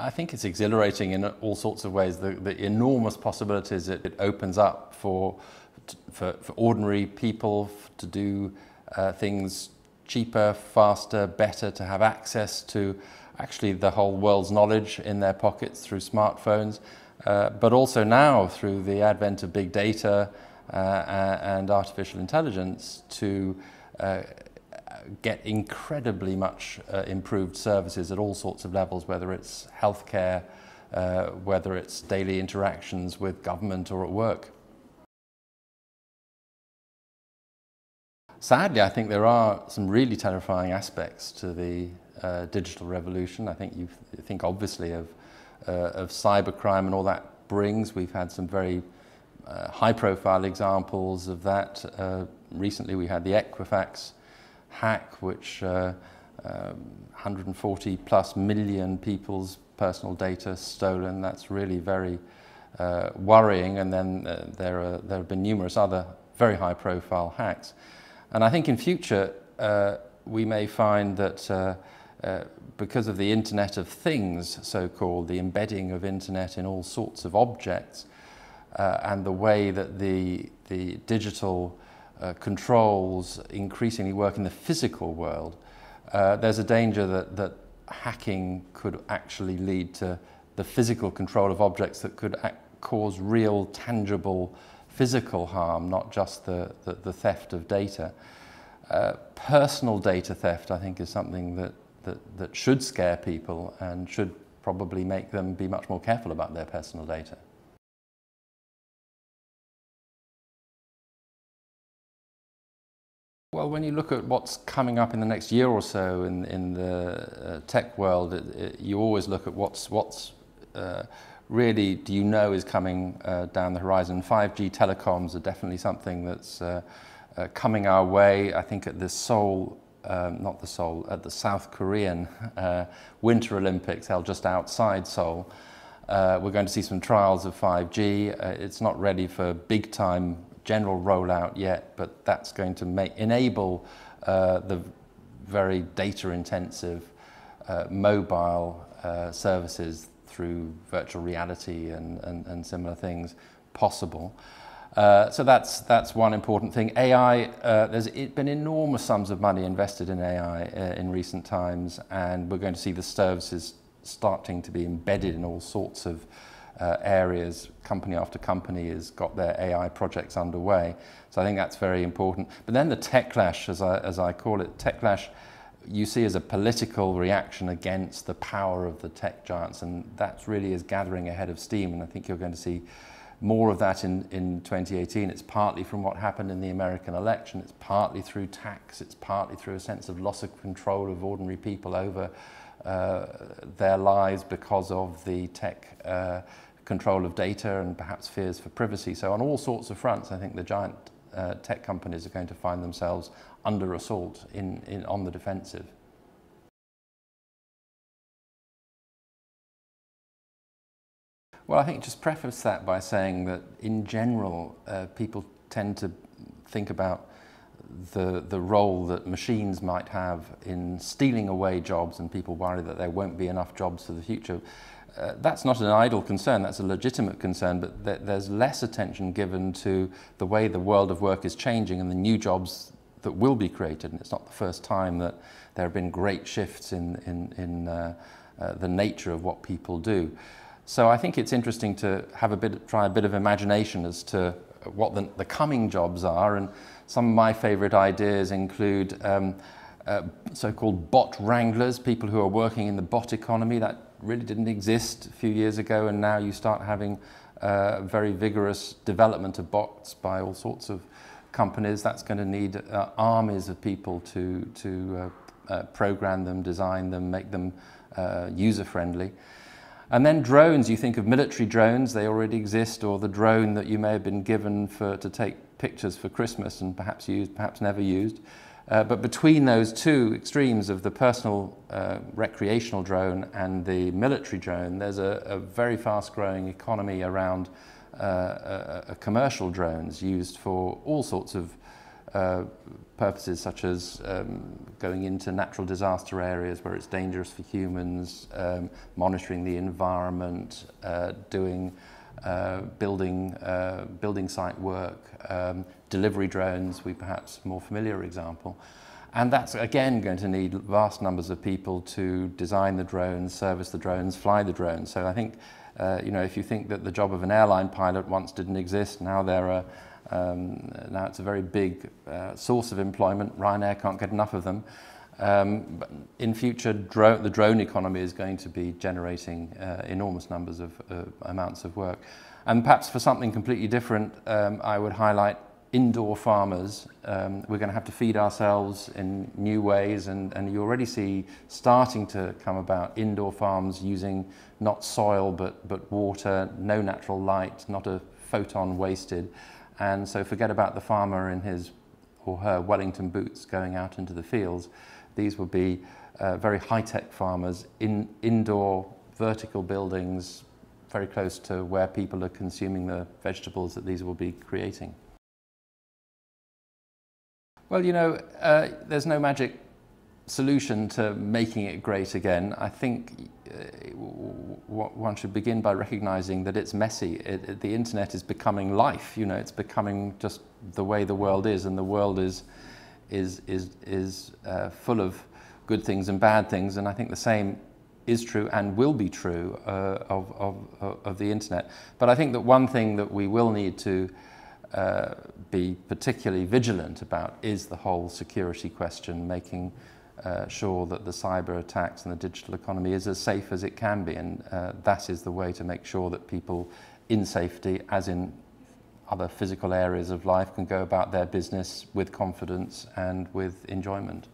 I think it's exhilarating in all sorts of ways. The enormous possibilities it opens up for ordinary people to do things cheaper, faster, better, to have access to actually the whole world's knowledge in their pockets through smartphones, but also now through the advent of big data and artificial intelligence to get incredibly much improved services at all sorts of levels, whether it's healthcare, whether it's daily interactions with government or at work. Sadly, I think there are some really terrifying aspects to the digital revolution. I think you think obviously of cybercrime and all that brings. We've had some very high-profile examples of that. Recently, we had the Equifax hack, which 140 plus million people's personal data stolen. That's really very worrying. And then there have been numerous other very high-profile hacks. And I think in future we may find that because of the Internet of Things, so-called, the embedding of Internet in all sorts of objects, and the way that the digital controls increasingly work in the physical world, there's a danger that hacking could actually lead to the physical control of objects that could cause real, tangible physical harm, not just the theft of data. Personal data theft, I think, is something that should scare people and should probably make them be much more careful about their personal data. Well, when you look at what's coming up in the next year or so in the tech world, you always look at what's really, do you know, is coming down the horizon. 5G telecoms are definitely something that's coming our way. I think at the at the South Korean Winter Olympics held just outside Seoul, we're going to see some trials of 5G. It's not ready for big-time general rollout yet, but that's going to enable the very data-intensive mobile services through virtual reality and similar things possible. So that's one important thing. AI, there's been enormous sums of money invested in AI in recent times, and we're going to see the services starting to be embedded in all sorts of areas. Company after company has got their AI projects underway. So I think that's very important. But then the techlash, as I call it, techlash, you see as a political reaction against the power of the tech giants, and that really is gathering a head of steam, and I think you're going to see more of that in 2018. It's partly from what happened in the American election, it's partly through tax, it's partly through a sense of loss of control of ordinary people over their lives because of the tech control of data and perhaps fears for privacy. So on all sorts of fronts, I think the giant tech companies are going to find themselves under assault on the defensive. Well, I think just preface that by saying that in general, people tend to think about the role that machines might have in stealing away jobs, and people worry that there won't be enough jobs for the future. That's not an idle concern, that's a legitimate concern, but there's less attention given to the way the world of work is changing and the new jobs that will be created. And it's not the first time that there have been great shifts in the nature of what people do. So I think it's interesting to have try a bit of imagination as to what the coming jobs are, and some of my favorite ideas include so-called bot wranglers, people who are working in the bot economy. That really didn't exist a few years ago, and now you start having very vigorous development of bots by all sorts of companies. That's going to need armies of people to program them, design them, make them user-friendly. And then drones, you think of military drones, they already exist, or the drone that you may have been given to take pictures for Christmas and perhaps used, perhaps never used. But between those two extremes of the personal recreational drone and the military drone, there's a very fast-growing economy around commercial drones used for all sorts of purposes such as going into natural disaster areas where it's dangerous for humans, monitoring the environment, doing building site work, delivery drones, we perhaps more familiar example. And that's again going to need vast numbers of people to design the drones, service the drones, fly the drones. So I think, you know, if you think that the job of an airline pilot once didn't exist, now now it's a very big source of employment. Ryanair can't get enough of them. But in future, the drone economy is going to be generating enormous numbers of amounts of work. And perhaps for something completely different, I would highlight indoor farmers. We're going to have to feed ourselves in new ways, and you already see starting to come about indoor farms using not soil but water, no natural light, not a photon wasted. And so forget about the farmer in his or her Wellington boots going out into the fields. These will be very high-tech farmers in indoor vertical buildings very close to where people are consuming the vegetables that these will be creating. Well, you know, there's no magic solution to making it great again. I think one should begin by recognizing that it's messy. The internet is becoming life, you know, it's becoming just the way the world is, and the world is full of good things and bad things, and I think the same is true and will be true of the internet. But I think that one thing that we will need to be particularly vigilant about is the whole security question, making sure that the cyber attacks and the digital economy is as safe as it can be, and that is the way to make sure that people in safety, as in other physical areas of life, can go about their business with confidence and with enjoyment.